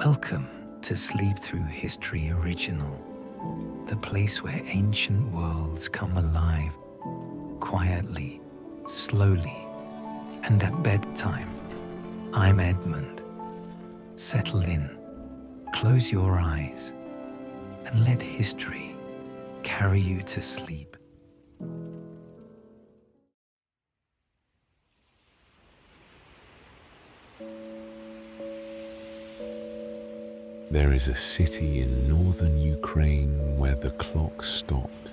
Welcome to Sleep Through History Original, the place where ancient worlds come alive, quietly, slowly, and at bedtime. I'm Edmund. Settle in, close your eyes, and let history carry you to sleep. There is a city in northern Ukraine where the clock stopped.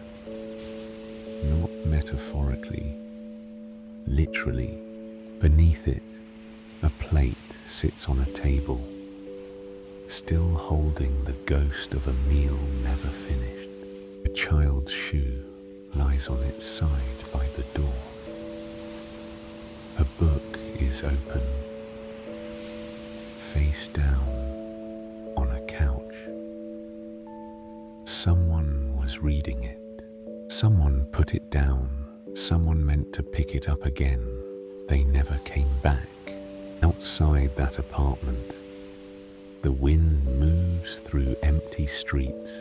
Not metaphorically, literally. Beneath it, a plate sits on a table, still holding the ghost of a meal never finished. A child's shoe lies on its side by the door. A book is open, face down, on a couch. Someone was reading it. Someone put it down. Someone meant to pick it up again. They never came back. Outside that apartment, the wind moves through empty streets.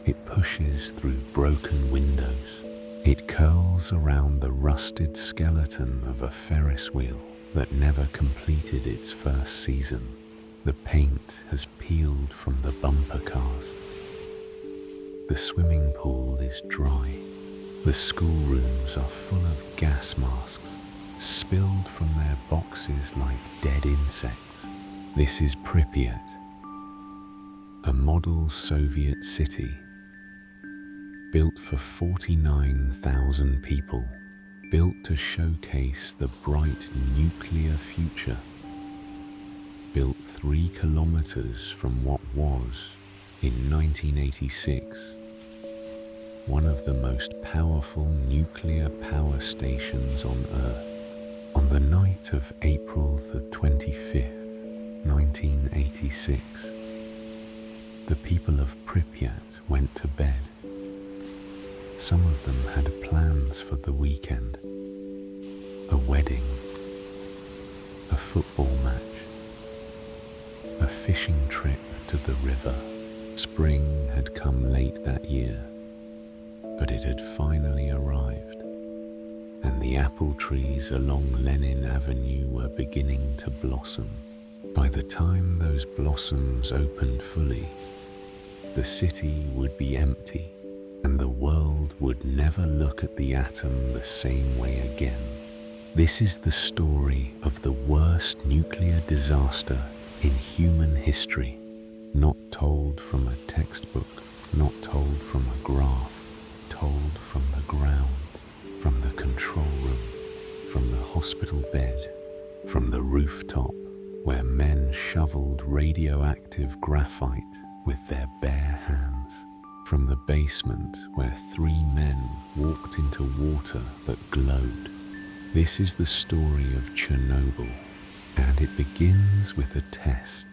It pushes through broken windows. It curls around the rusted skeleton of a Ferris wheel that never completed its first season. The paint has peeled from the bumper cars. The swimming pool is dry. The schoolrooms are full of gas masks, spilled from their boxes like dead insects. This is Pripyat, a model Soviet city, built for 49,000 people, built to showcase the bright nuclear future. Built 3 kilometers from what was, in 1986, one of the most powerful nuclear power stations on Earth. On the night of April the 25th, 1986, the people of Pripyat went to bed. Some of them had plans for the weekend: a wedding, a football match, a fishing trip to the river. Spring had come late that year, but it had finally arrived, and the apple trees along Lenin Avenue were beginning to blossom. By the time those blossoms opened fully, the city would be empty, and the world would never look at the atom the same way again. This is the story of the worst nuclear disaster in human history, not told from a textbook, not told from a graph, told from the ground, from the control room, from the hospital bed, from the rooftop where men shoveled radioactive graphite with their bare hands, from the basement where 3 men walked into water that glowed. This is the story of Chernobyl, and it begins with a test.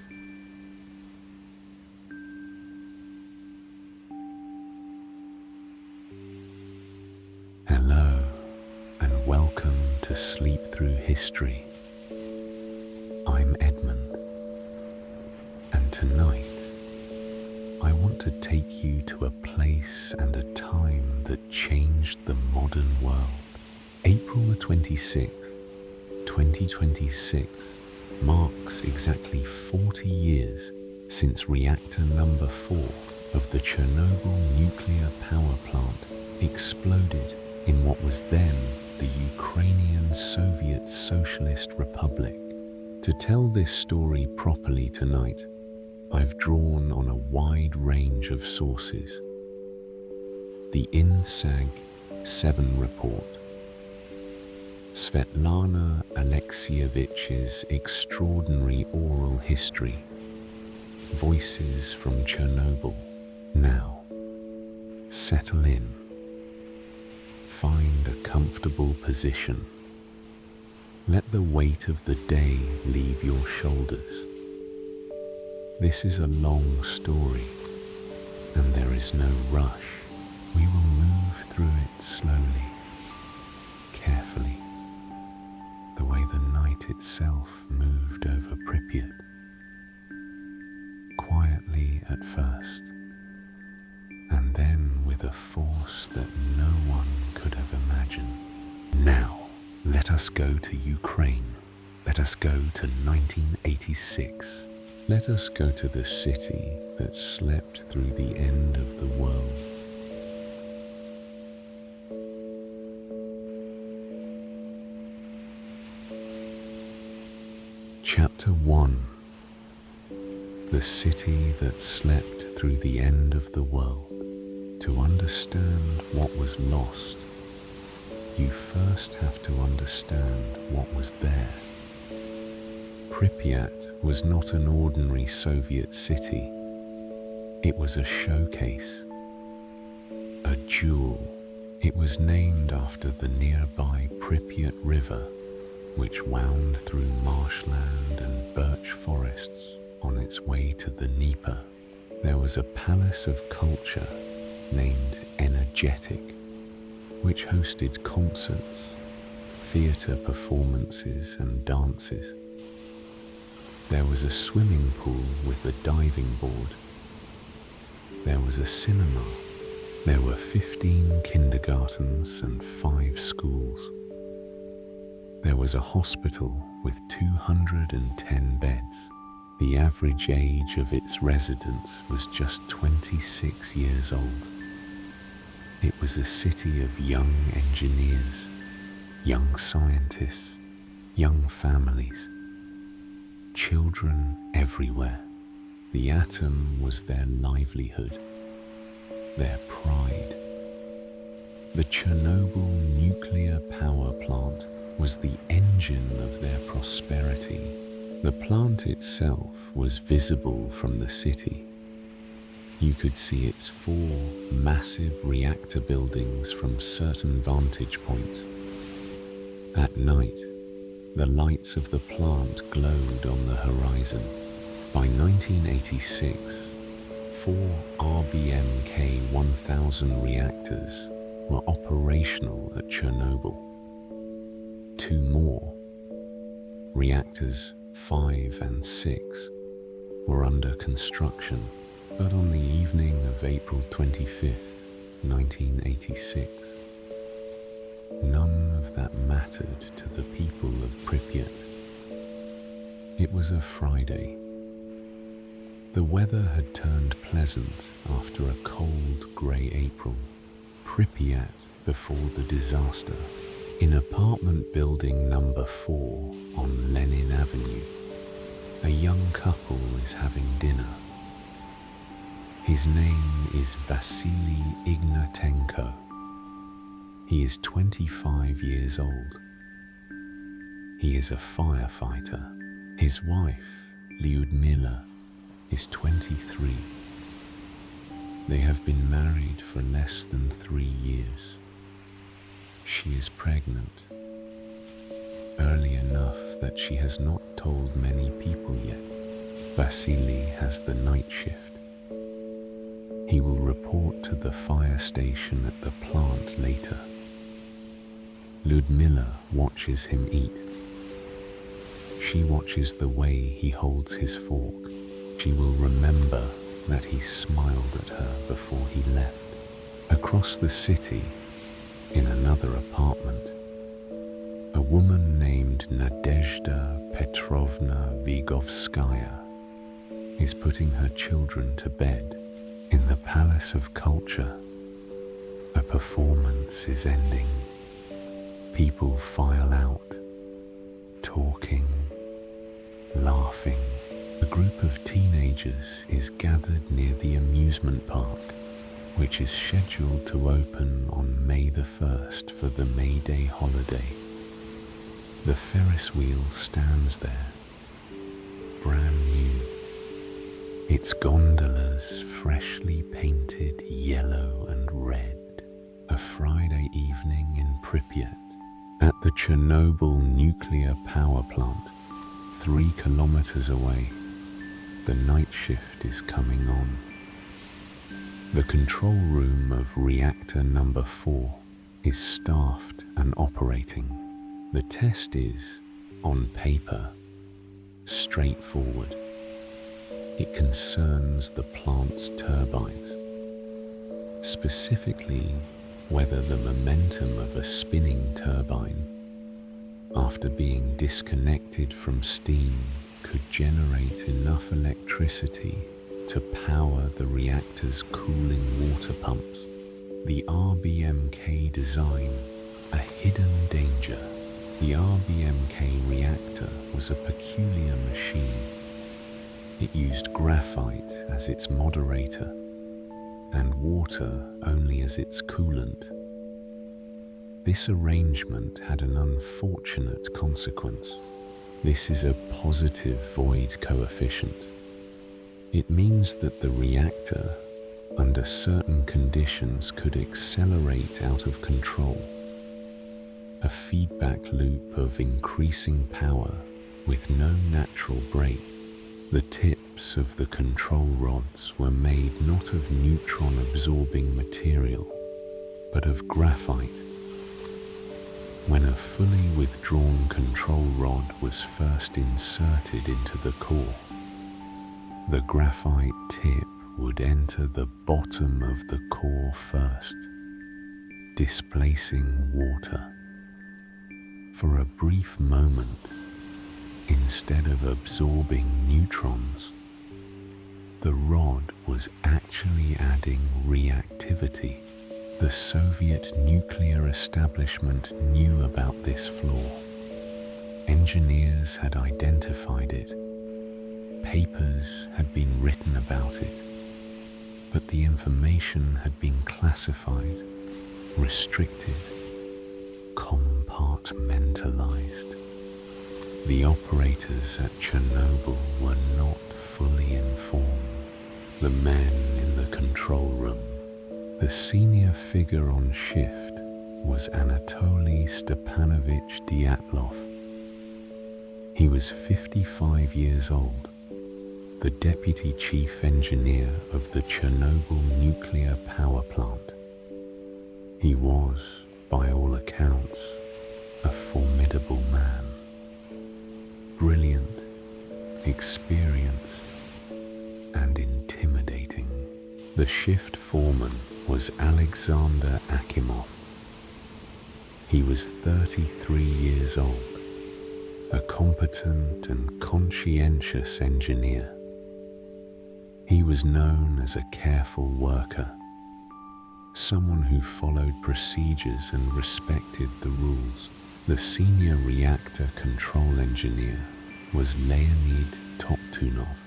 Hello, and welcome to Sleep Through History. I'm Edmund, and tonight I want to take you to a place and a time that changed the modern world. April the 26th, 2026 marks exactly 40 years since reactor number 4 of the Chernobyl Nuclear Power Plant exploded in what was then the Ukrainian Soviet Socialist Republic. To tell this story properly tonight, I've drawn on a wide range of sources. The INSAG 7 report, Svetlana Alexievich's extraordinary oral history, Voices from Chernobyl. Now, settle in. Find a comfortable position. Let the weight of the day leave your shoulders. This is a long story, and there is no rush. We will move through it slowly, carefully, the way the night itself moved over Pripyat. at first, and then with a force that no one could have imagined. Now, let us go to Ukraine. Let us go to 1986. Let us go to the city that slept through the end of the world. Chapter 1. The city that slept through the end of the world. To understand what was lost, you first have to understand what was there. Pripyat was not an ordinary Soviet city. It was a showcase, a jewel. It was named after the nearby Pripyat River, which wound through marshland and birch forests on its way to the Dnieper. There was a palace of culture named Energetic, which hosted concerts, theatre performances and dances. There was a swimming pool with a diving board. There was a cinema. There were 15 kindergartens and 5 schools. There was a hospital with 210 beds. The average age of its residents was just 26 years old. It was a city of young engineers, young scientists, young families, children everywhere. The atom was their livelihood, their pride. The Chernobyl Nuclear Power Plant was the engine of their prosperity. The plant itself was visible from the city. You could see its 4 massive reactor buildings from certain vantage points. At night, the lights of the plant glowed on the horizon. By 1986, 4 RBMK 1000 reactors were operational at Chernobyl. 2 more, reactors 5 and 6, were under construction. But on the evening of April 25th, 1986, none of that mattered to the people of Pripyat. It was a Friday. The weather had turned pleasant after a cold grey April. Pripyat before the disaster. In apartment building number 4 on Lenin Avenue, a young couple is having dinner. His name is Vasily Ignatenko. He is 25 years old. He is a firefighter. His wife, Lyudmila, is 23. They have been married for less than 3 years. She is pregnant, early enough that she has not told many people yet. Vasily has the night shift. He will report to the fire station at the plant later. Lyudmila watches him eat. She watches the way he holds his fork. She will remember that he smiled at her before he left. Across the city, in another apartment, a woman named Nadezhda Petrovna Vigovskaya is putting her children to bed. In the Palace of Culture, a performance is ending. People file out, talking, laughing. A group of teenagers is gathered near the amusement park, which is scheduled to open on May the 1st for the May Day holiday. The Ferris wheel stands there, brand new. Its gondolas freshly painted yellow and red. A Friday evening in Pripyat, at the Chernobyl Nuclear Power Plant, 3 kilometers away. The night shift is coming on. The control room of reactor number 4 is staffed and operating. The test is, on paper, straightforward. It concerns the plant's turbines, specifically whether the momentum of a spinning turbine, after being disconnected from steam, could generate enough electricity to power the reactor's cooling water pumps. The RBMK design, a hidden danger. The RBMK reactor was a peculiar machine. It used graphite as its moderator and water only as its coolant. This arrangement had an unfortunate consequence. This is a positive void coefficient. It means that the reactor, under certain conditions, could accelerate out of control. A feedback loop of increasing power with no natural break. The tips of the control rods were made not of neutron-absorbing material, but of graphite. When a fully withdrawn control rod was first inserted into the core, the graphite tip would enter the bottom of the core first, displacing water. For a brief moment, instead of absorbing neutrons, the rod was actually adding reactivity. The Soviet nuclear establishment knew about this flaw. Engineers had identified it. Papers had been written about it. But the information had been classified, restricted, compartmentalized. The operators at Chernobyl were not fully informed. The men in the control room. The senior figure on shift was Anatoly Stepanovich Dyatlov. He was 55 years old, the deputy chief engineer of the Chernobyl Nuclear Power Plant. He was, by all accounts, a formidable man. Brilliant, experienced, and intimidating. The shift foreman was Alexander Akimov. He was 33 years old, a competent and conscientious engineer. He was known as a careful worker, someone who followed procedures and respected the rules. The senior reactor control engineer was Leonid Toptunov.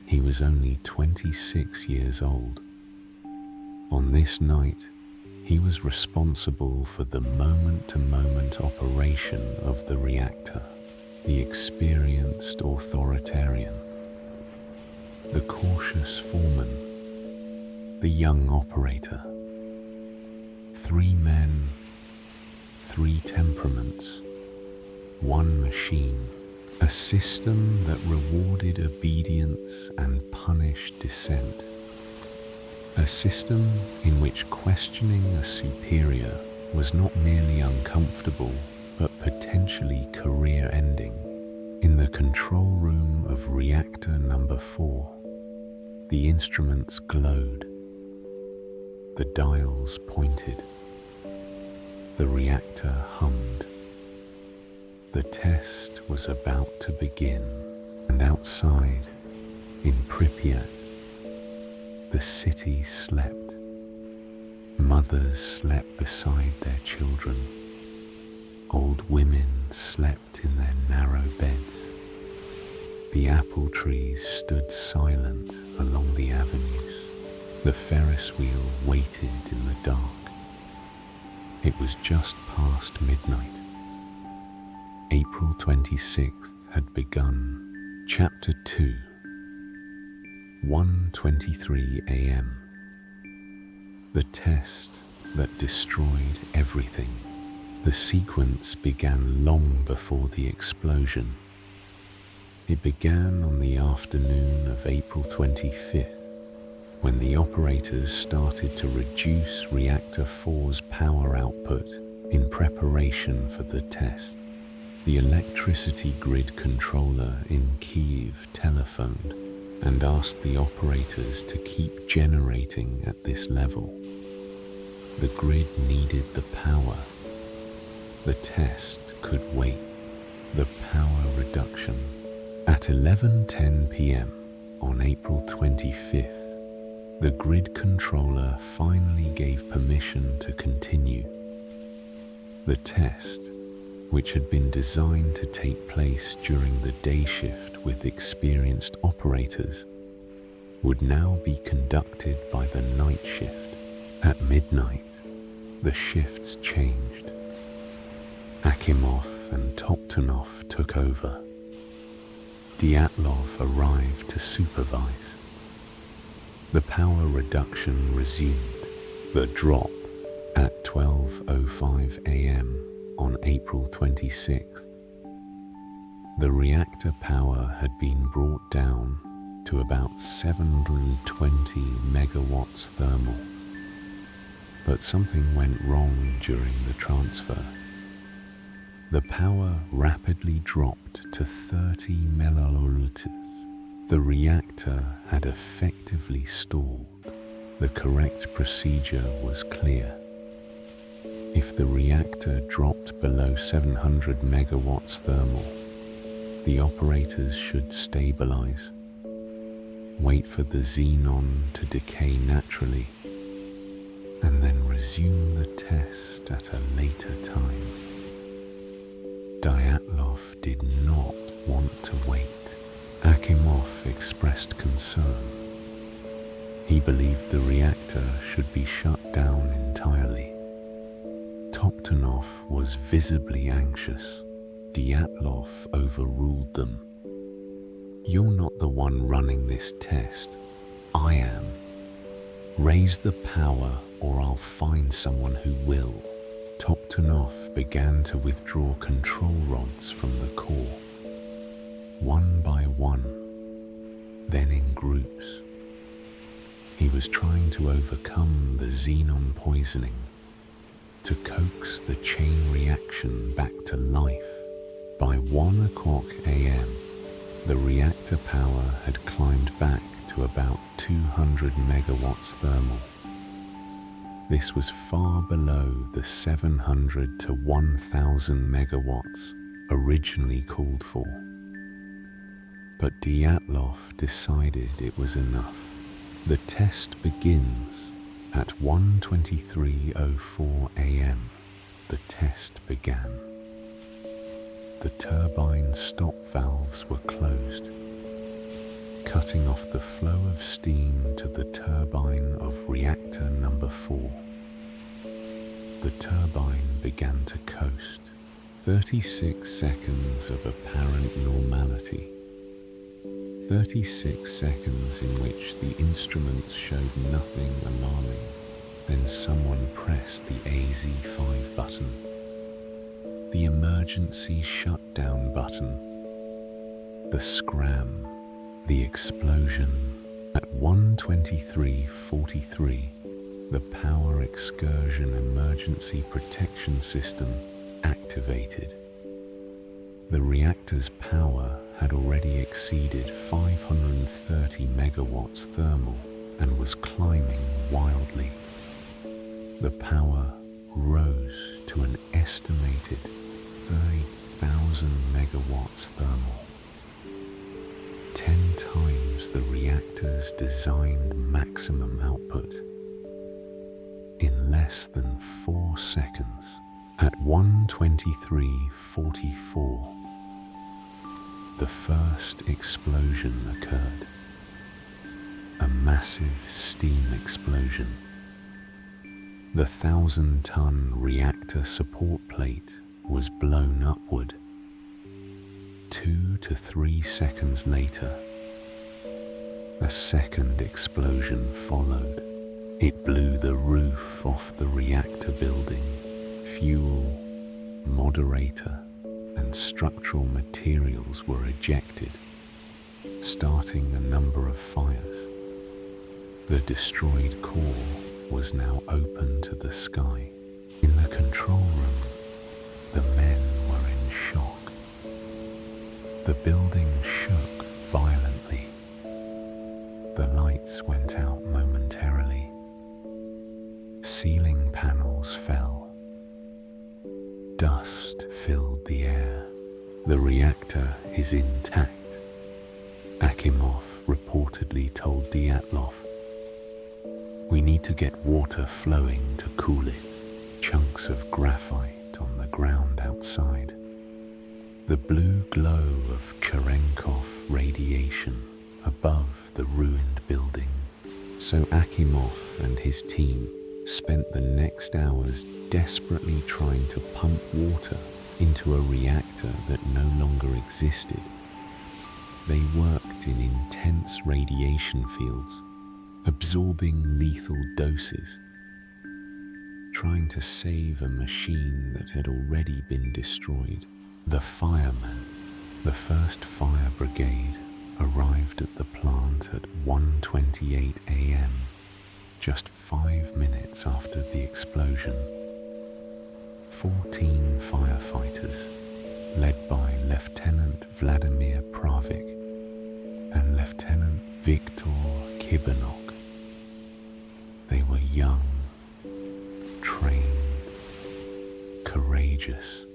He was only 26 years old. On this night, he was responsible for the moment-to-moment operation of the reactor, the experienced authoritarian, the cautious foreman, the young operator. 3 men, 3 temperaments, 1 machine, a system that rewarded obedience and punished dissent. A system in which questioning a superior was not merely uncomfortable, but potentially career-ending. In the control room of reactor number 4, the instruments glowed. The dials pointed. The reactor hummed. The test was about to begin, and outside, in Pripyat, the city slept. Mothers slept beside their children. Old women slept in their narrow beds. The apple trees stood silent along the avenues. The Ferris wheel waited in the dark. It was just past midnight. April 26th had begun. Chapter 2. 1:23 a.m. The test that destroyed everything. The sequence began long before the explosion. It began on the afternoon of April 25th, when the operators started to reduce Reactor 4's power output in preparation for the test. The electricity grid controller in Kyiv telephoned and asked the operators to keep generating at this level. The grid needed the power. The test could wait. The power reduction. At 11:10 p.m. on April 25th, the grid controller finally gave permission to continue. The test, which had been designed to take place during the day shift with experienced operators, would now be conducted by the night shift. At midnight, the shifts changed. Akimov and Toptunov took over. Dyatlov arrived to supervise. The power reduction resumed. The drop at 12:05 a.m. on April 26th. The reactor power had been brought down to about 720 megawatts thermal. But something went wrong during the transfer. The power rapidly dropped to 30 milliliters. The reactor had effectively stalled. The correct procedure was clear. If the reactor dropped below 700 megawatts thermal, the operators should stabilize, wait for the xenon to decay naturally, and then resume the test at a later time. Dyatlov did not want to wait. Akimov expressed concern. He believed the reactor should be shut down entirely. Toptunov was visibly anxious. Dyatlov overruled them. "You're not the one running this test. I am. Raise the power or I'll find someone who will." Toptunov began to withdraw control rods from the core, one by one, then in groups. He was trying to overcome the xenon poisoning, to coax the chain reaction back to life. By 1:00 a.m., the reactor power had climbed back to about 200 megawatts thermal. This was far below the 700 to 1,000 megawatts originally called for. But Dyatlov decided it was enough. The test begins at 1:23:04 a.m. The test began. The turbine stop valves were closed, cutting off the flow of steam to the turbine of reactor number 4. The turbine began to coast. 36 seconds of apparent normality. 36 seconds in which the instruments showed nothing alarming. Then someone pressed the AZ5 button, the emergency shutdown button, the scram, the explosion. At 1:23:43, the power excursion emergency protection system activated. The reactor's power had already exceeded 530 megawatts thermal and was climbing wildly. The power rose to an estimated 30,000 megawatts thermal, 10 times the reactor's designed maximum output. In less than 4 seconds, at 1:23:44, the first explosion occurred. A massive steam explosion. The 1,000-ton reactor support plate was blown upward. 2 to 3 seconds later, a second explosion followed. It blew the roof off the reactor building. Fuel, moderator, and structural materials were ejected, starting a number of fires. The destroyed core was now open to the sky. In the control room, the men were in shock. The building shook violently. The lights went out momentarily. Ceiling panels fell. Dust filled the air. The reactor is intact, Akimov reportedly told Dyatlov. We need to get water flowing to cool it. Chunks of graphite on the ground outside. The blue glow of Cherenkov radiation above the ruined building. So Akimov and his team spent the next hours desperately trying to pump water into a reactor that no longer existed. They worked in intense radiation fields, absorbing lethal doses, trying to save a machine that had already been destroyed. The firemen, the first fire brigade, arrived at the plant at 1:28 a.m., just 5 minutes after the explosion. 14 firefighters, led by Lieutenant Vladimir Pravik and Lieutenant Viktor Kibanok. They were young, trained, courageous.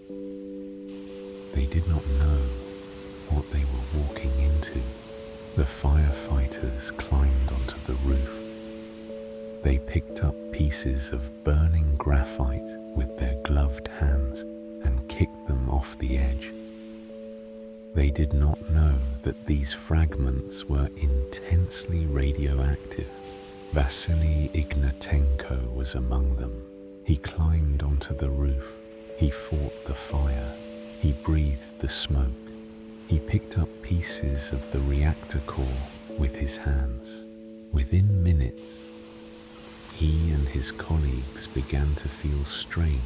They did not know what they were walking into. The firefighters climbed onto the roof. They picked up pieces of burning graphite with their gloved hands and kicked them off the edge. They did not know that these fragments were intensely radioactive. Vasily Ignatenko was among them. He climbed onto the roof. He fought the fire. He breathed the smoke. He picked up pieces of the reactor core with his hands. Within minutes, he and his colleagues began to feel strange.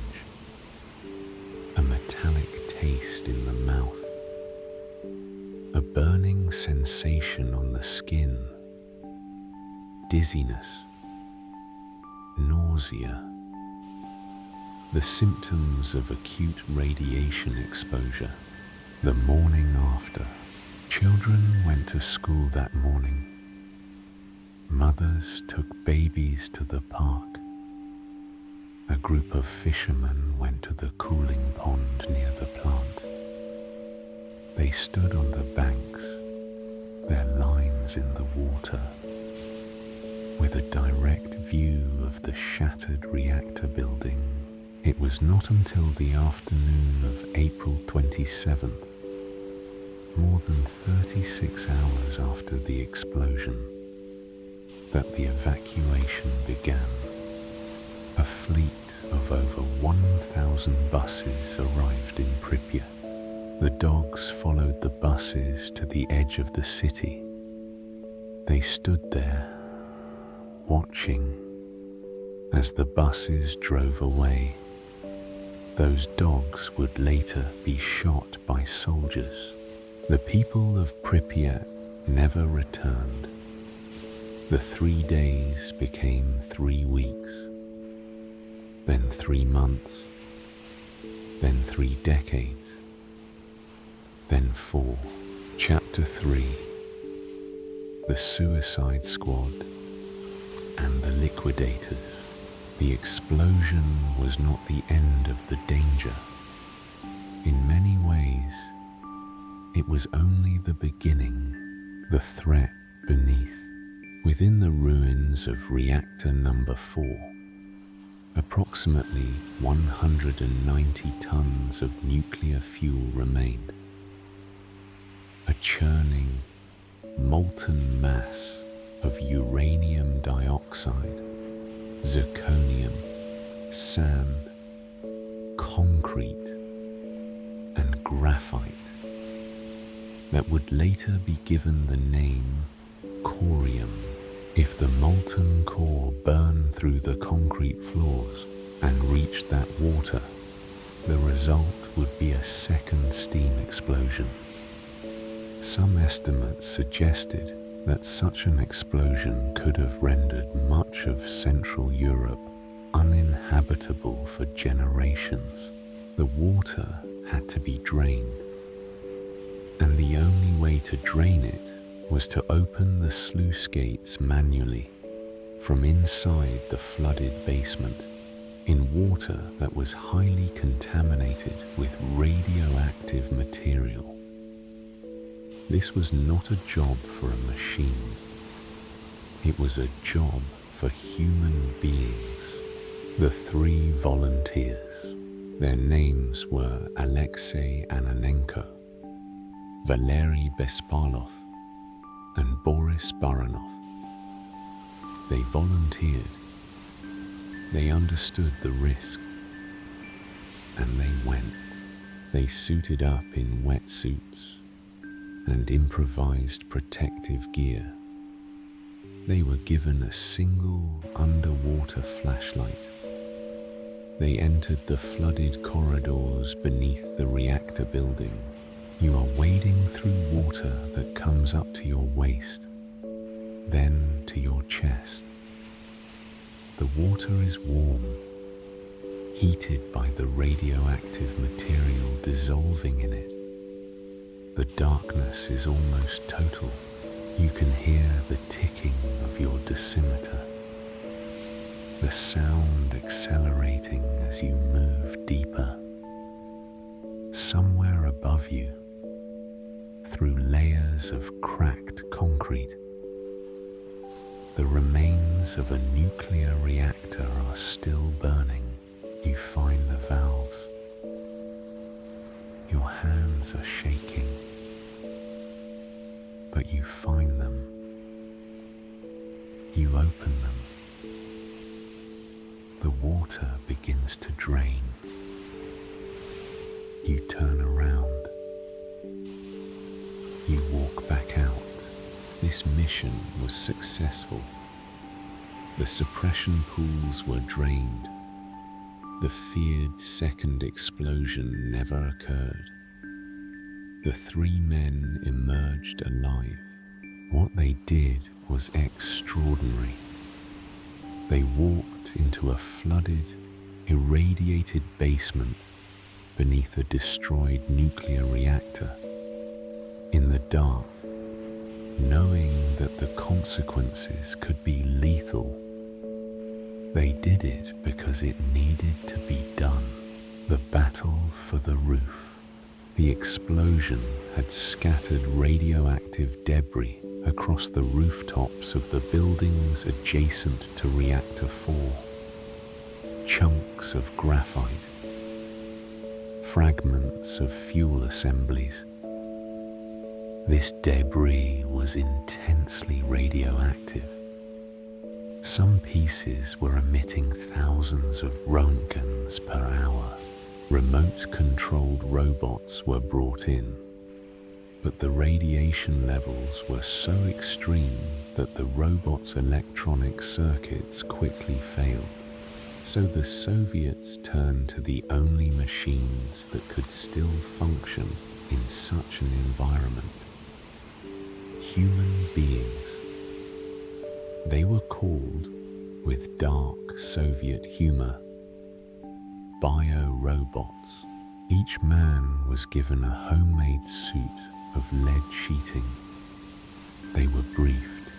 A metallic taste in the mouth. A burning sensation on the skin. Dizziness. Nausea. The symptoms of acute radiation exposure. The morning after, children went to school that morning. Mothers took babies to the park. A group of fishermen went to the cooling pond near the plant. They stood on the banks, their lines in the water, with a direct view of the shattered reactor building. It was not until the afternoon of April 27th, more than 36 hours after the explosion, that the evacuation began. A fleet of over 1,000 buses arrived in Pripyat. The dogs followed the buses to the edge of the city. They stood there, watching as the buses drove away. Those dogs would later be shot by soldiers. The people of Pripyat never returned. The 3 days became 3 weeks, then 3 months, then 3 decades, then 4. Chapter 3. The Suicide Squad and the Liquidators. The explosion was not the end of the danger. In many ways, it was only the beginning, the threat beneath. Within the ruins of Reactor number 4, approximately 190 tons of nuclear fuel remained. A churning, molten mass of uranium dioxide, zirconium, sand, concrete, and graphite that would later be given the name corium. If the molten core burned through the concrete floors and reached that water, the result would be a second steam explosion. Some estimates suggested that such an explosion could have rendered much of Central Europe uninhabitable for generations. The water had to be drained. and the only way to drain it was to open the sluice gates manually from inside the flooded basement in water that was highly contaminated with radioactive material. This was not a job for a machine. It was a job for human beings. The 3 volunteers. Their names were Alexei Ananenko, Valery Bespalov, and Boris Baranov. They volunteered. They understood the risk. And they went. They suited up in wetsuits and improvised protective gear. They were given a single underwater flashlight. They entered the flooded corridors beneath the reactor building. You are wading through water that comes up to your waist, then to your chest. The water is warm, heated by the radioactive material dissolving in it. The darkness is almost total. You can hear the ticking of your dosimeter, the sound accelerating as you move deeper. Somewhere above you, through layers of cracked concrete, the remains of a nuclear reactor are still burning. You find the valves. Your hands are shaking, but you find them. You open them. The water begins to drain. You turn around. You walk back out. This mission was successful. The suppression pools were drained. The feared second explosion never occurred. The 3 men emerged alive. What they did was extraordinary. They walked into a flooded, irradiated basement beneath a destroyed nuclear reactor. In the dark, knowing that the consequences could be lethal, they did it because it needed to be done. The battle for the roof. The explosion had scattered radioactive debris across the rooftops of the buildings adjacent to Reactor 4. Chunks of graphite, fragments of fuel assemblies. This debris was intensely radioactive. Some pieces were emitting thousands of roentgens per hour. Remote-controlled robots were brought in, but the radiation levels were so extreme that the robots' electronic circuits quickly failed. So the Soviets turned to the only machines that could still function in such an environment. Human beings. They were called, with dark Soviet humor, bio-robots. Each man was given a homemade suit of lead sheeting. They were briefed.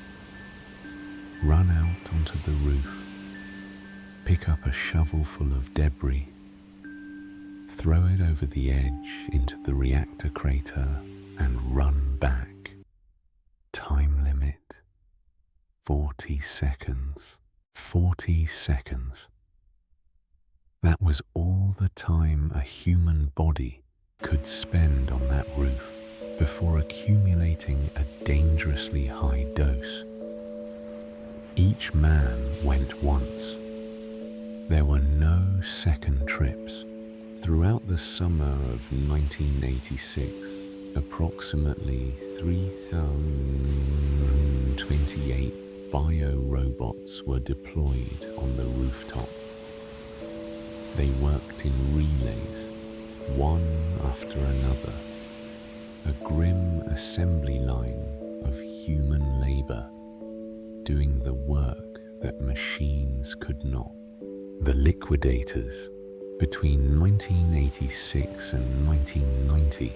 Run out onto the roof, pick up a shovelful of debris, throw it over the edge into the reactor crater and run back. Time limit, 40 seconds. 40 seconds. That was all the time a human body could spend on that roof before accumulating a dangerously high dose. Each man went once. There were no second trips. Throughout the summer of 1986, approximately 3,028 bio-robots were deployed on the rooftop. They worked in relays, one after another, a grim assembly line of human labor, doing the work that machines could not. The Liquidators, between 1986 and 1990,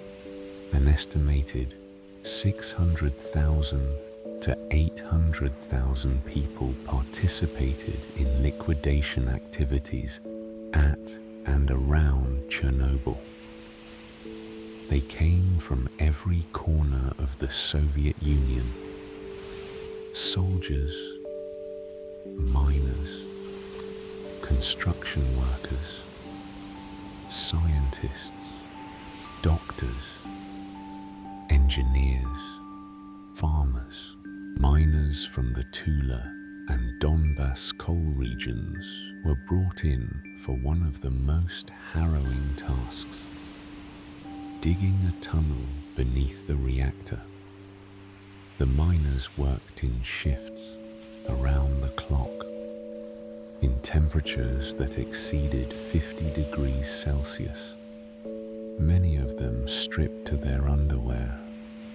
An estimated 600,000 to 800,000 people participated in liquidation activities at and around Chernobyl. They came from every corner of the Soviet Union. Soldiers, miners, construction workers, scientists, doctors, engineers, farmers, miners from the Tula and Donbass coal regions were brought in for one of the most harrowing tasks: digging a tunnel beneath the reactor. The miners worked in shifts around the clock, in temperatures that exceeded 50 degrees Celsius. Many of them stripped to their underwear.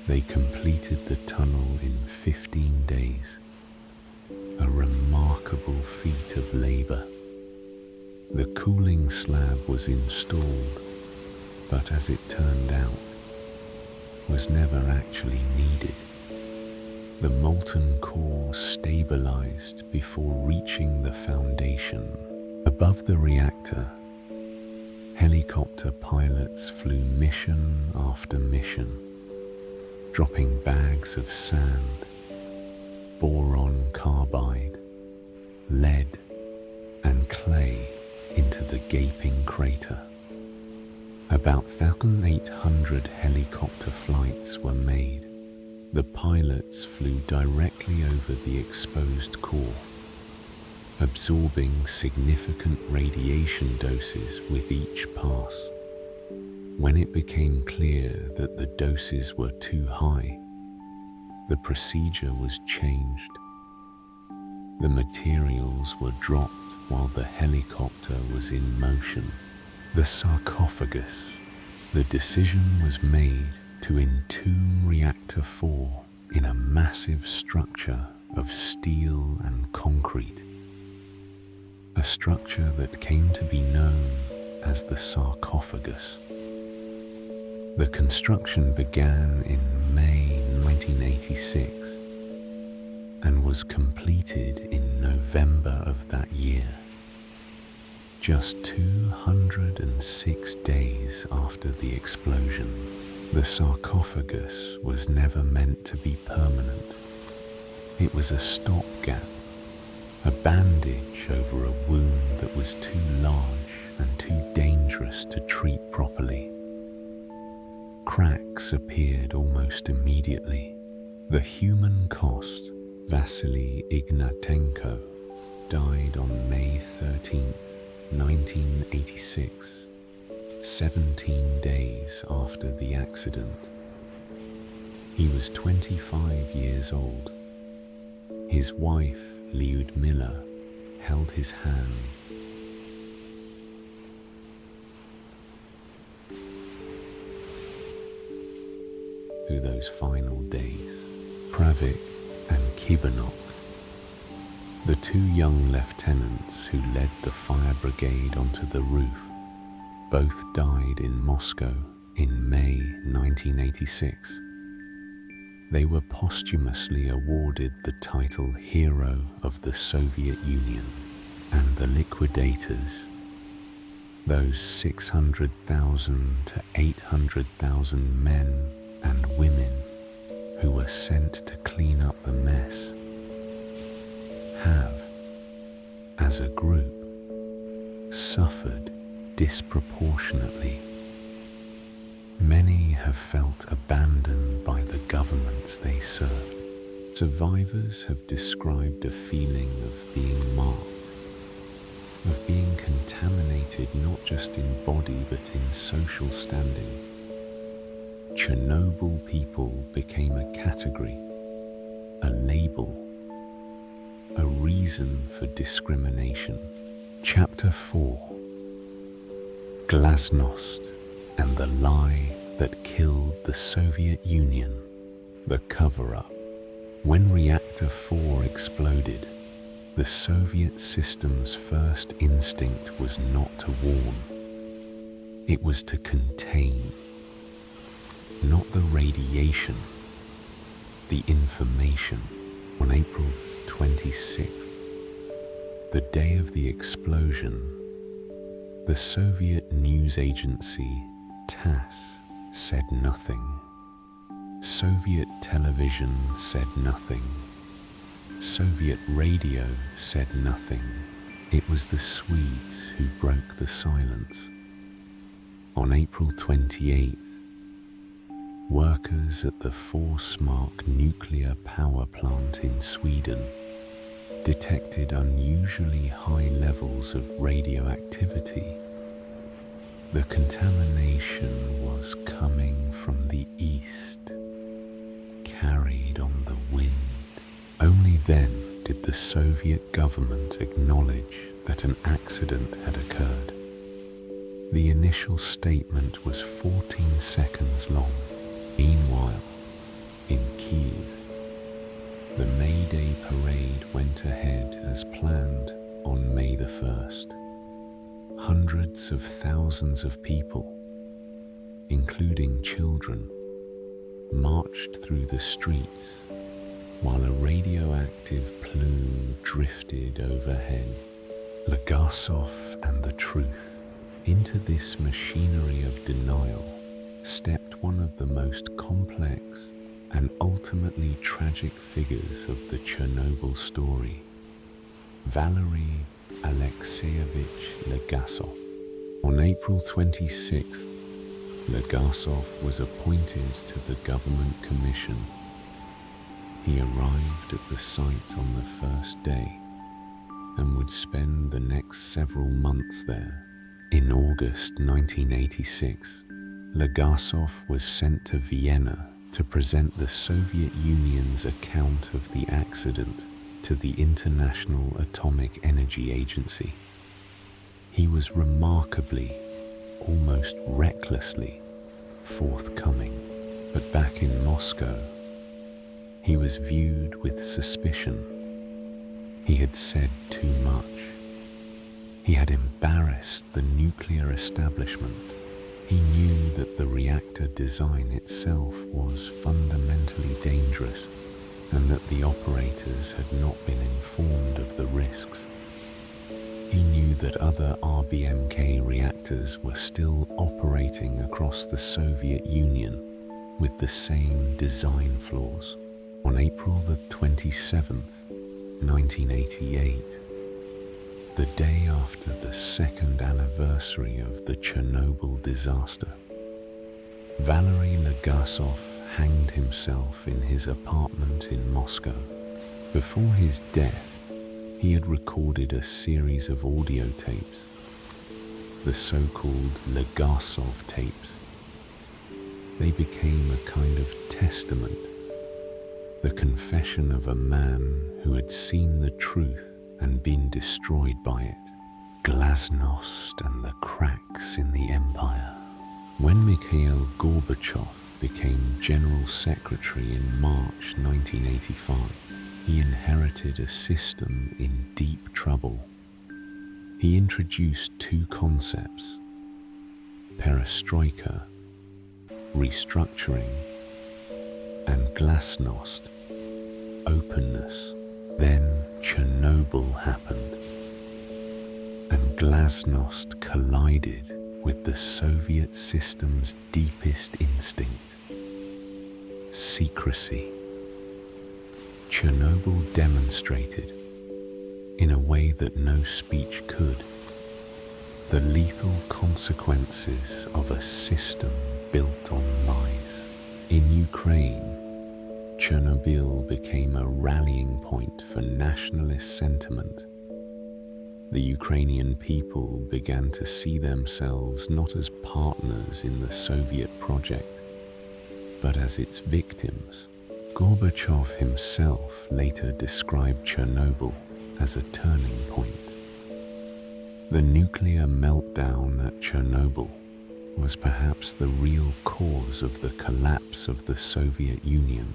They completed the tunnel in 15 days, a remarkable feat of labor. The cooling slab was installed, but as it turned out, was never actually needed. The molten core stabilized before reaching the foundation. Above the reactor, helicopter pilots flew mission after mission, dropping bags of sand, boron carbide, lead, and clay into the gaping crater. About 1,800 helicopter flights were made. The pilots flew directly over the exposed core, absorbing significant radiation doses with each pass. When it became clear that the doses were too high, the procedure was changed. The materials were dropped while the helicopter was in motion. The sarcophagus. The decision was made to entomb Reactor 4 in a massive structure of steel and concrete, a structure that came to be known as the sarcophagus. The construction began in May 1986 and was completed in November of that year, just 206 days after the explosion. The sarcophagus was never meant to be permanent. It was a stopgap, a bandage over a wound that was too large and too dangerous to treat properly. Cracks appeared almost immediately. The human cost, Vasily Ignatenko, died on May 13th, 1986, 17 days after the accident. He was 25 years old. His wife, Lyudmila, held his hand. Through those final days, Pripyat and Kibanok, the two young lieutenants who led the fire brigade onto the roof, both died in Moscow in May 1986. They were posthumously awarded the title Hero of the Soviet Union, and the Liquidators, those 600,000 to 800,000 men and women who were sent to clean up the mess, have, as a group, suffered disproportionately. Many have felt abandoned by the governments they served. Survivors have described a feeling of being marked, of being contaminated not just in body but in social standing. Chernobyl people became a category, a label, a reason for discrimination. Chapter 4. Glasnost and the lie that killed the Soviet Union, the cover-up. When Reactor 4 exploded, the Soviet system's first instinct was not to warn. It was to contain. not the radiation, the information. On April 26th, the day of the explosion, the Soviet news agency TASS said nothing. Soviet television said nothing. Soviet radio said nothing. It was the Swedes who broke the silence. On April 28th, workers at the Forsmark Nuclear Power Plant in Sweden detected unusually high levels of radioactivity. The contamination was coming from the east, carried on the wind. Only then did the Soviet government acknowledge that an accident had occurred. The initial statement was 14 seconds long. Meanwhile, in Kyiv, the May Day parade went ahead as planned on May the 1st. Hundreds of thousands of people, including children, marched through the streets while a radioactive plume drifted overhead. Legasov and the truth. Into this machinery of denial stepped one of the most complex and ultimately tragic figures of the Chernobyl story, Valery Alexeyevich Legasov. On April 26th, Legasov was appointed to the government commission. He arrived at the site on the first day and would spend the next several months there. In August 1986, Legasov was sent to Vienna to present the Soviet Union's account of the accident to the International Atomic Energy Agency. He was remarkably, almost recklessly, forthcoming, but back in Moscow, he was viewed with suspicion. He had said too much. He had embarrassed the nuclear establishment. He knew that the reactor design itself was fundamentally dangerous and that the operators had not been informed of the risks. He knew that other RBMK reactors were still operating across the Soviet Union with the same design flaws. On April the 27th, 1988, the day after the second anniversary of the Chernobyl disaster, Valery Legasov hanged himself in his apartment in Moscow. Before his death, he had recorded a series of audio tapes, the so-called Legasov tapes. They became a kind of testament, the confession of a man who had seen the truth and been destroyed by it. Glasnost and the cracks in the empire. When Mikhail Gorbachev became General Secretary in March 1985, he inherited a system in deep trouble. He introduced two concepts: perestroika, restructuring, and glasnost, openness. Then Chernobyl happened, and glasnost collided with the Soviet system's deepest instinct: secrecy. Chernobyl demonstrated, in a way that no speech could, the lethal consequences of a system built on lies. In Ukraine, Chernobyl became a rallying point for nationalist sentiment. The Ukrainian people began to see themselves not as partners in the Soviet project, but as its victims. Gorbachev himself later described Chernobyl as a turning point. The nuclear meltdown at Chernobyl was perhaps the real cause of the collapse of the Soviet Union.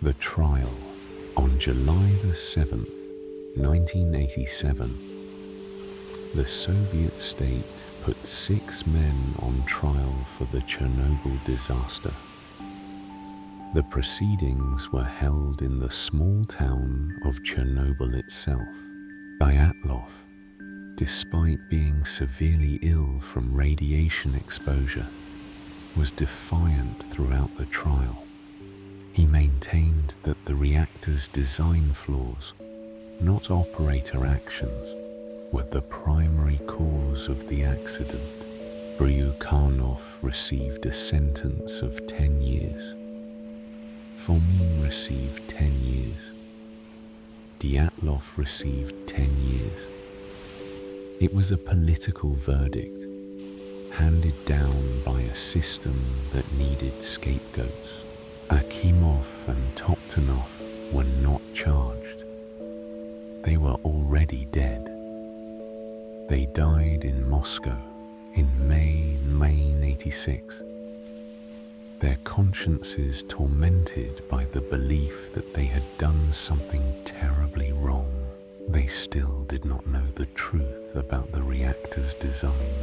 The trial. On July the 7th, 1987, the Soviet state put 6 men on trial for the Chernobyl disaster. The proceedings were held in the small town of Chernobyl itself. Dyatlov, despite being severely ill from radiation exposure, was defiant throughout the trial. He maintained that the reactor's design flaws, not operator actions, were the primary cause of the accident. Bryukhanov received a sentence of 10 years. Fomin received 10 years. Dyatlov received 10 years. It was a political verdict, handed down by a system that needed scapegoats. Akimov and Toptonov were not charged. They were already dead. They died in Moscow in May 1986. Their consciences tormented by the belief that they had done something terribly wrong. They still did not know the truth about the reactor's design,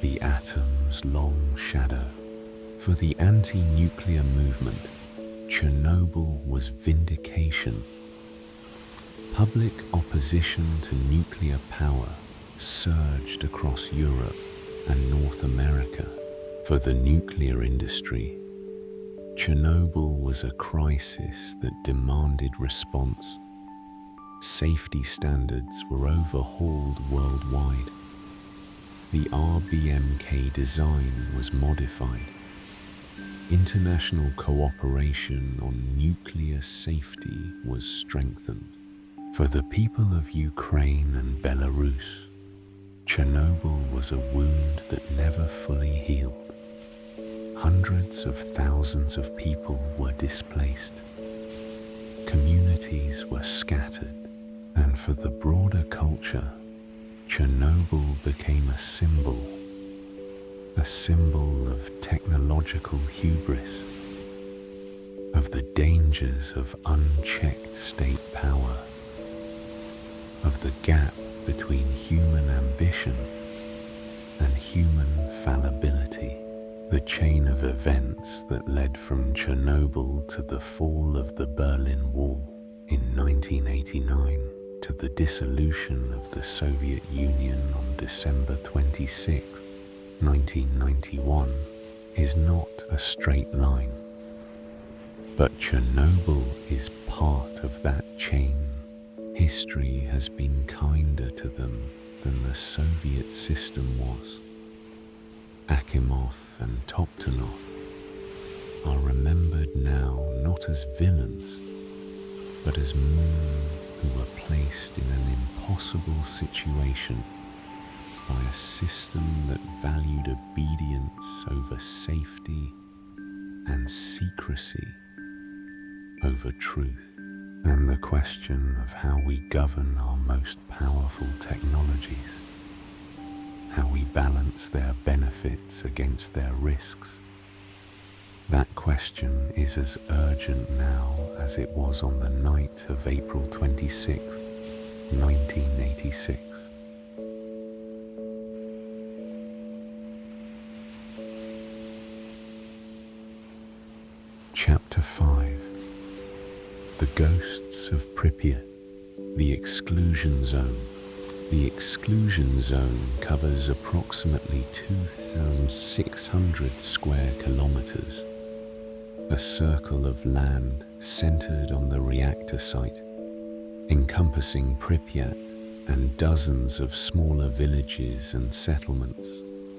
the atom's long shadow. For the anti-nuclear movement, Chernobyl was vindication. Public opposition to nuclear power surged across Europe and North America. For the nuclear industry, Chernobyl was a crisis that demanded response. Safety standards were overhauled worldwide. The RBMK design was modified. International cooperation on nuclear safety was strengthened. For the people of Ukraine and Belarus, Chernobyl was a wound that never fully healed. Hundreds of thousands of people were displaced. Communities were scattered, and for the broader culture, Chernobyl became a symbol of technological hubris, of the dangers of unchecked state power, of the gap between human ambition and human fallibility. The chain of events that led from Chernobyl to the fall of the Berlin Wall in 1989 to the dissolution of the Soviet Union on December 26, 1991, is not a straight line. But Chernobyl is part of that chain. History has been kinder to them than the Soviet system was. Akimov and Toptonov are remembered now not as villains, but as men who were placed in an impossible situation by a system that valued obedience over safety and secrecy over truth. And the question of how we govern our most powerful technologies, how we balance their benefits against their risks, that question is as urgent now as it was on the night of April 26, 1986. Chapter 5. The Ghosts of Pripyat. The Exclusion Zone. The Exclusion Zone covers approximately 2,600 square kilometers, a circle of land centered on the reactor site, encompassing Pripyat and dozens of smaller villages and settlements.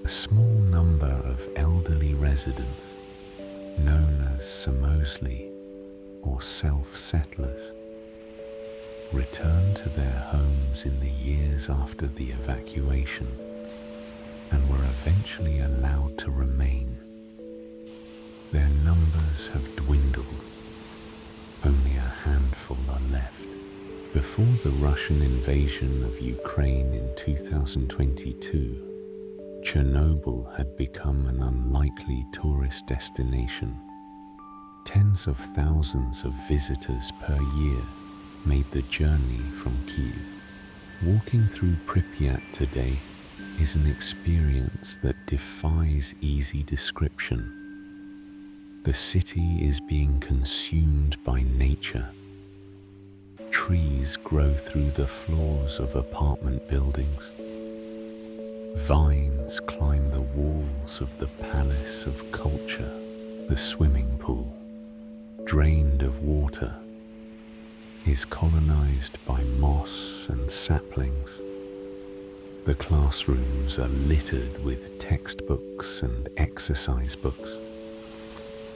A small number of elderly residents, known as Samozli or self-settlers, returned to their homes in the years after the evacuation and were eventually allowed to remain. Their numbers have dwindled. Only a handful are left. Before the Russian invasion of Ukraine in 2022, Chernobyl had become an unlikely tourist destination. Tens of thousands of visitors per year made the journey from Kyiv. Walking through Pripyat today is an experience that defies easy description. The city is being consumed by nature. Trees grow through the floors of apartment buildings. Vines climb the walls of the palace of culture. The swimming pool, drained of water, is colonized by moss and saplings. The classrooms are littered with textbooks and exercise books,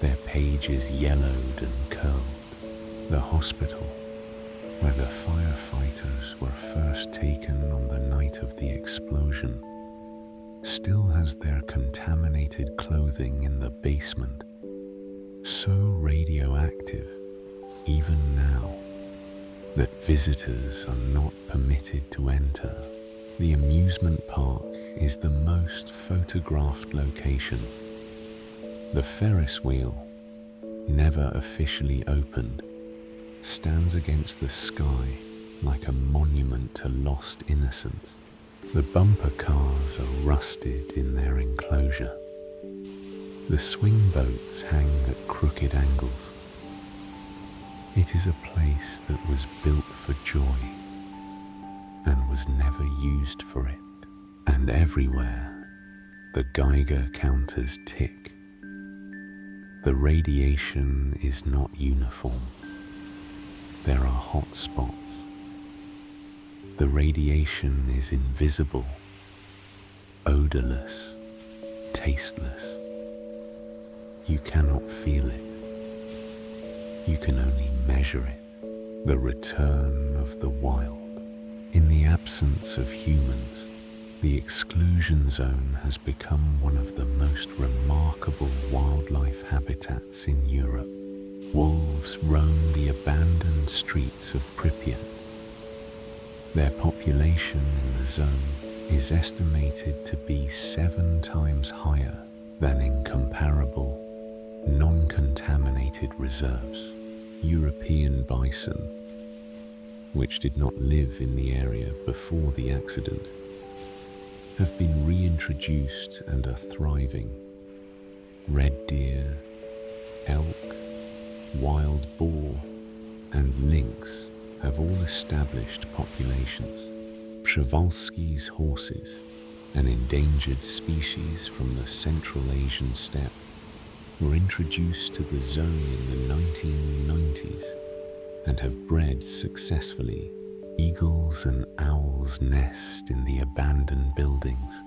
their pages yellowed and curled. The hospital, where the firefighters were first taken on the night of the explosion, still has their contaminated clothing in the basement, so radioactive, even now, that visitors are not permitted to enter. The amusement park is the most photographed location. The Ferris wheel, never officially opened, stands against the sky like a monument to lost innocence. The bumper cars are rusted in their enclosure. The swing boats hang at crooked angles. It is a place that was built for joy and was never used for it. And everywhere, the Geiger counters tick. The radiation is not uniform. There are hot spots. The radiation is invisible, odorless, tasteless. You cannot feel it. You can only measure it. The return of the wild. In the absence of humans, the exclusion zone has become one of the most remarkable wildlife habitats in Europe. Wolves roam the abandoned streets of Pripyat. Their population in the zone is estimated to be 7 times higher than in comparable, non-contaminated reserves. European bison, which did not live in the area before the accident, have been reintroduced and are thriving. Red deer, elk, wild boar, and lynx have all established populations. Przewalski's horses, an endangered species from the Central Asian steppe, were introduced to the zone in the 1990s and have bred successfully. Eagles and owls nest in the abandoned buildings.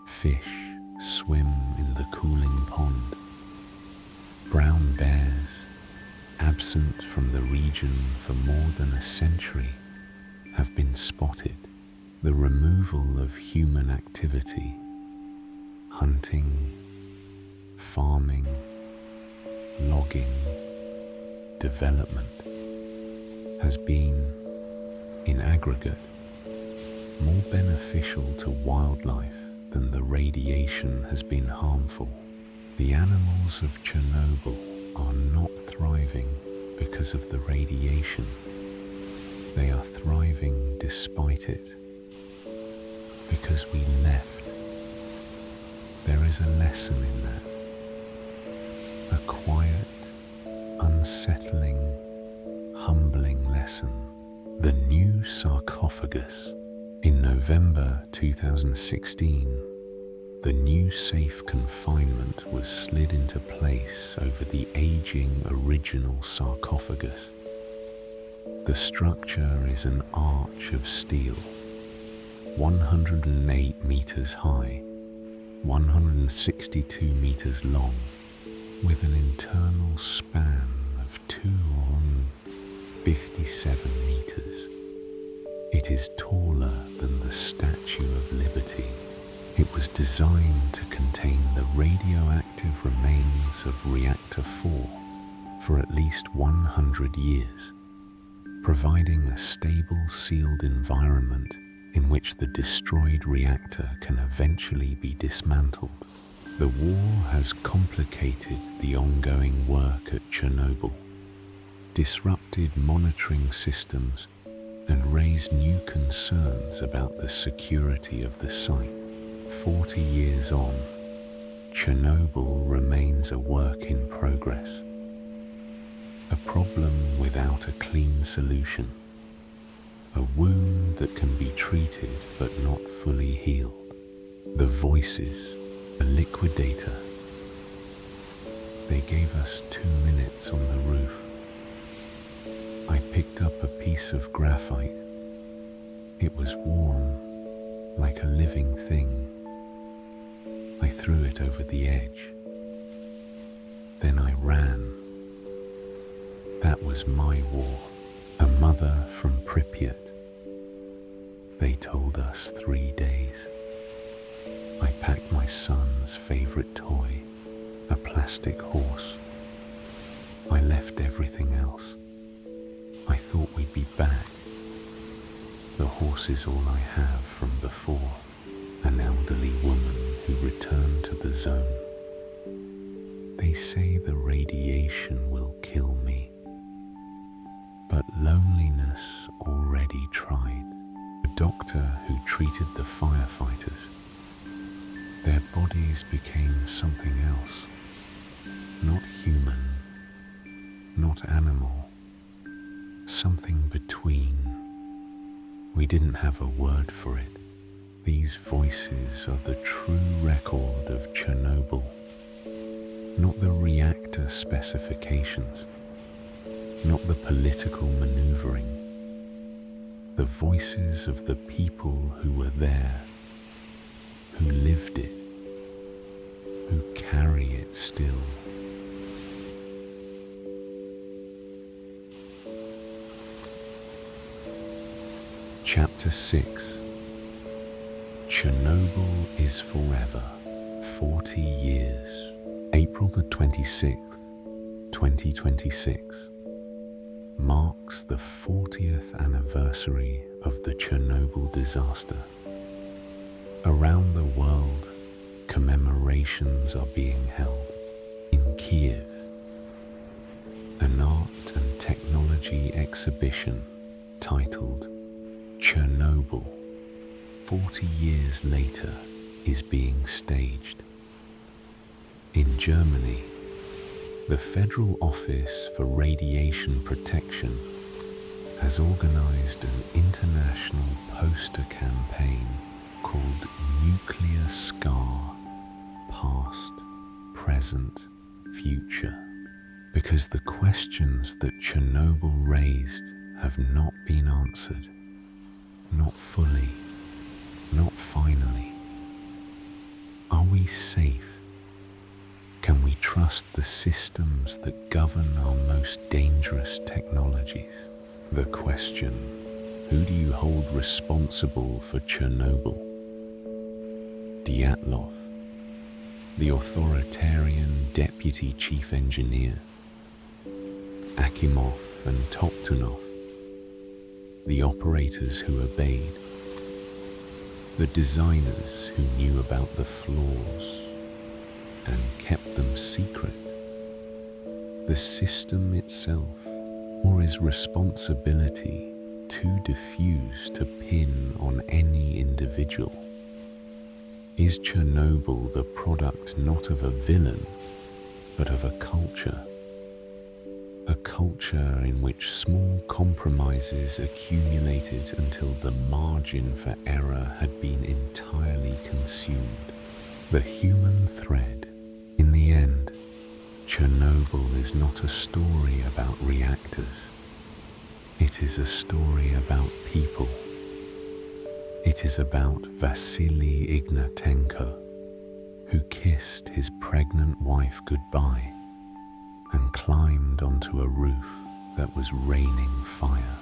Fish swim in the cooling pond. Brown bears, absent from the region for more than a century, have been spotted. The removal of human activity, hunting, farming, logging, development, has been, in aggregate, more beneficial to wildlife than the radiation has been harmful. The animals of Chernobyl are not thriving because of the radiation. They are thriving despite it, because we left. There is a lesson in that. A quiet, unsettling, humbling lesson. The new sarcophagus. In November 2016, the new safe confinement was slid into place over the aging original sarcophagus. The structure is an arch of steel, 108 meters high, 162 meters long, with an internal span of 257 meters. It is taller than the Statue of Liberty. It was designed to contain the radioactive remains of Reactor 4 for at least 100 years, providing a stable, sealed environment in which the destroyed reactor can eventually be dismantled. The war has complicated the ongoing work at Chernobyl, disrupted monitoring systems, and raised new concerns about the security of the site. 40 years on, Chernobyl remains a work in progress, a problem without a clean solution, a wound that can be treated but not fully healed. The voices, a liquidator. They gave us 2 minutes on the roof. I picked up a piece of graphite. It was warm, like a living thing. I threw it over the edge. Then I ran. That was my war. A mother from Pripyat. They told us 3 days. I packed my son's favorite toy, a plastic horse. I left everything else. I thought we'd be back. The horse is all I have from before, an elderly woman who returned to the zone. They say the radiation will kill me, but loneliness already tried. A doctor who treated the firefighters, their bodies became something else, not human, not animal, something between. We didn't have a word for it. These voices are the true record of Chernobyl, not the reactor specifications, not the political maneuvering. The voices of the people who were there, who lived it, who carry it still. Chapter 6. Chernobyl is forever. 40 years. April the 26th, 2026 marks the 40th anniversary of the Chernobyl disaster. Around the world, commemorations are being held. In Kiev, an art and technology exhibition titled Chernobyl, 40 years later, is being staged. In Germany, the Federal Office for Radiation Protection has organized an international poster campaign called Nuclear Scar, Past, Present, Future, because the questions that Chernobyl raised have not been answered, not fully, not finally. Are we safe? Can we trust the systems that govern our most dangerous technologies? The question, who do you hold responsible for Chernobyl? Dyatlov, the authoritarian deputy chief engineer, Akimov and Toptunov, the operators who obeyed, the designers who knew about the flaws and kept them secret, the system itself, or is responsibility too diffuse to pin on any individual? Is Chernobyl the product not of a villain, but of a culture? A culture in which small compromises accumulated until the margin for error had been entirely consumed. The human thread. In the end, Chernobyl is not a story about reactors. It is a story about people. It is about Vasily Ignatenko, who kissed his pregnant wife goodbye and climbed onto a roof that was raining fire.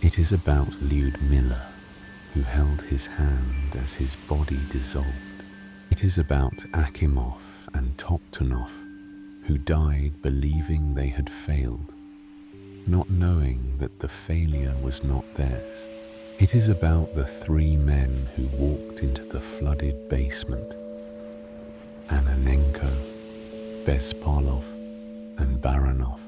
It is about Lyudmila, who held his hand as his body dissolved. It is about Akimov and Toptunov, who died believing they had failed, not knowing that the failure was not theirs. It is about the 3 men who walked into the flooded basement, Ananenko, Bespalov, and Baranov,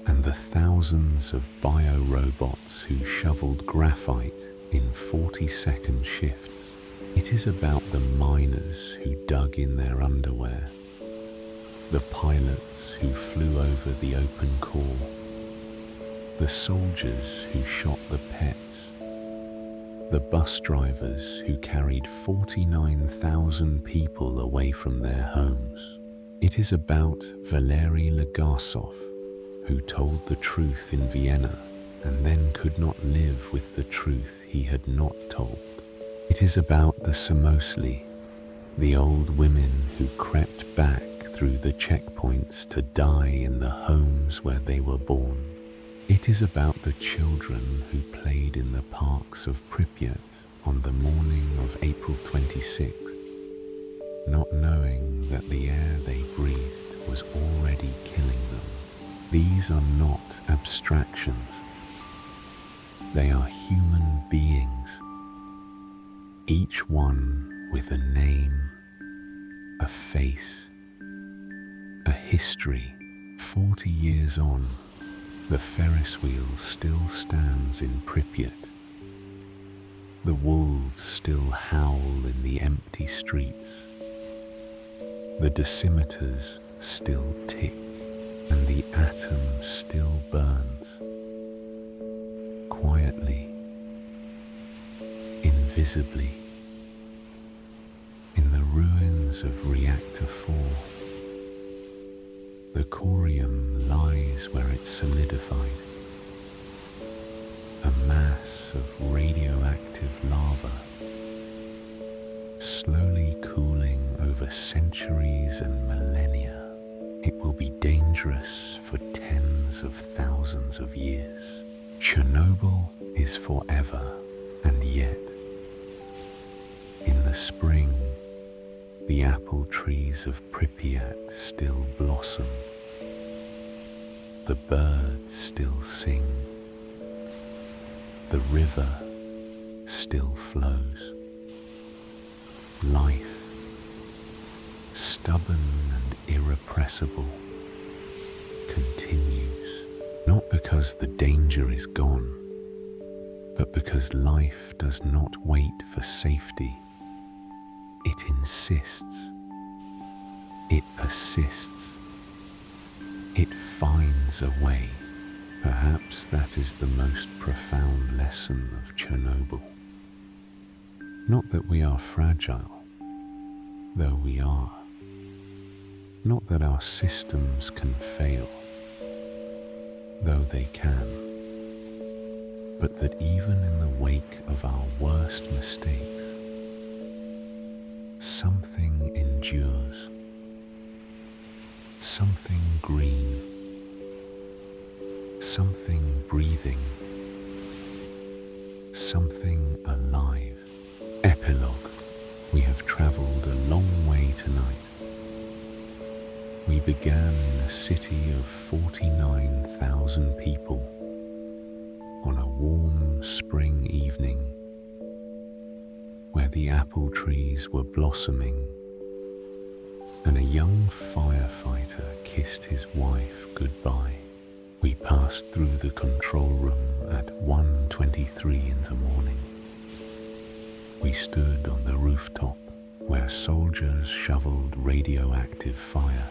and the thousands of biorobots who shoveled graphite in 40-second shifts. It is about the miners who dug in their underwear, the pilots who flew over the open core, the soldiers who shot the pets, the bus drivers who carried 49,000 people away from their homes. It is about Valery Legasov, who told the truth in Vienna and then could not live with the truth he had not told. It is about the Samosli, the old women who crept back through the checkpoints to die in the homes where they were born. It is about the children who played in the parks of Pripyat on the morning of April 26th, not knowing that the air they breathed was already killing them. These are not abstractions. They are human beings, each one with a name, a face, a history. 40 years on, the Ferris wheel still stands in Pripyat. The wolves still howl in the empty streets. The dosimeters still tick, and the atom still burns. Quietly, invisibly, in the ruins of Reactor 4. The corium lies where it solidified, a mass of radioactive lava, slowly cooling over centuries and millennia. It will be dangerous for tens of thousands of years. Chernobyl is forever, and yet, in the spring, the apple trees of Pripyat still blossom. The birds still sing. The river still flows. Life, stubborn and irrepressible, continues, not because the danger is gone, but because life does not wait for safety. It insists. It persists. It finds a way. Perhaps that is the most profound lesson of Chernobyl. Not that we are fragile, though we are. Not that our systems can fail, though they can. But that even in the wake of our worst mistakes, something endures, something green, something breathing, something alive. Epilogue. We have traveled a long way tonight. We began in a city of 49,000 people on a warm spring evening where the apple trees were blossoming and a young firefighter kissed his wife goodbye. We passed through the control room at 1:23 in the morning. We stood on the rooftop where soldiers shoveled radioactive fire.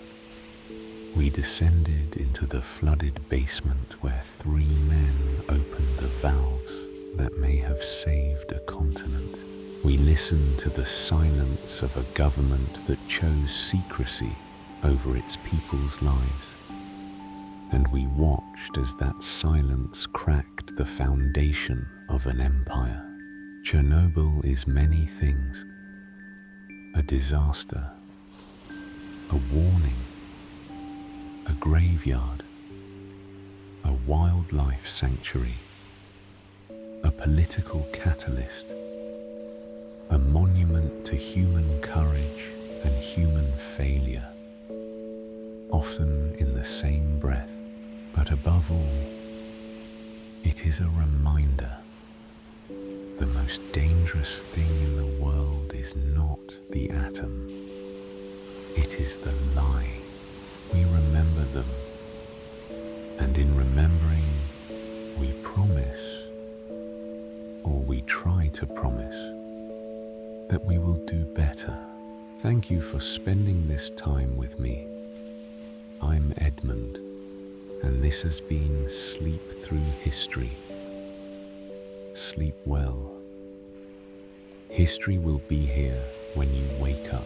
We descended into the flooded basement where 3 men opened the valves that may have saved a continent. We listened to the silence of a government that chose secrecy over its people's lives. And we watched as that silence cracked the foundation of an empire. Chernobyl is many things. A disaster, a warning, a graveyard, a wildlife sanctuary, a political catalyst, a monument to human courage and human failure, often in the same breath. But above all, it is a reminder. The most dangerous thing in the world is not the atom. It is the lie. We remember them, and in remembering, we promise, or we try to promise, that we will do better. Thank you for spending this time with me. I'm Edmund, and this has been Sleep Through History. Sleep well. History will be here when you wake up.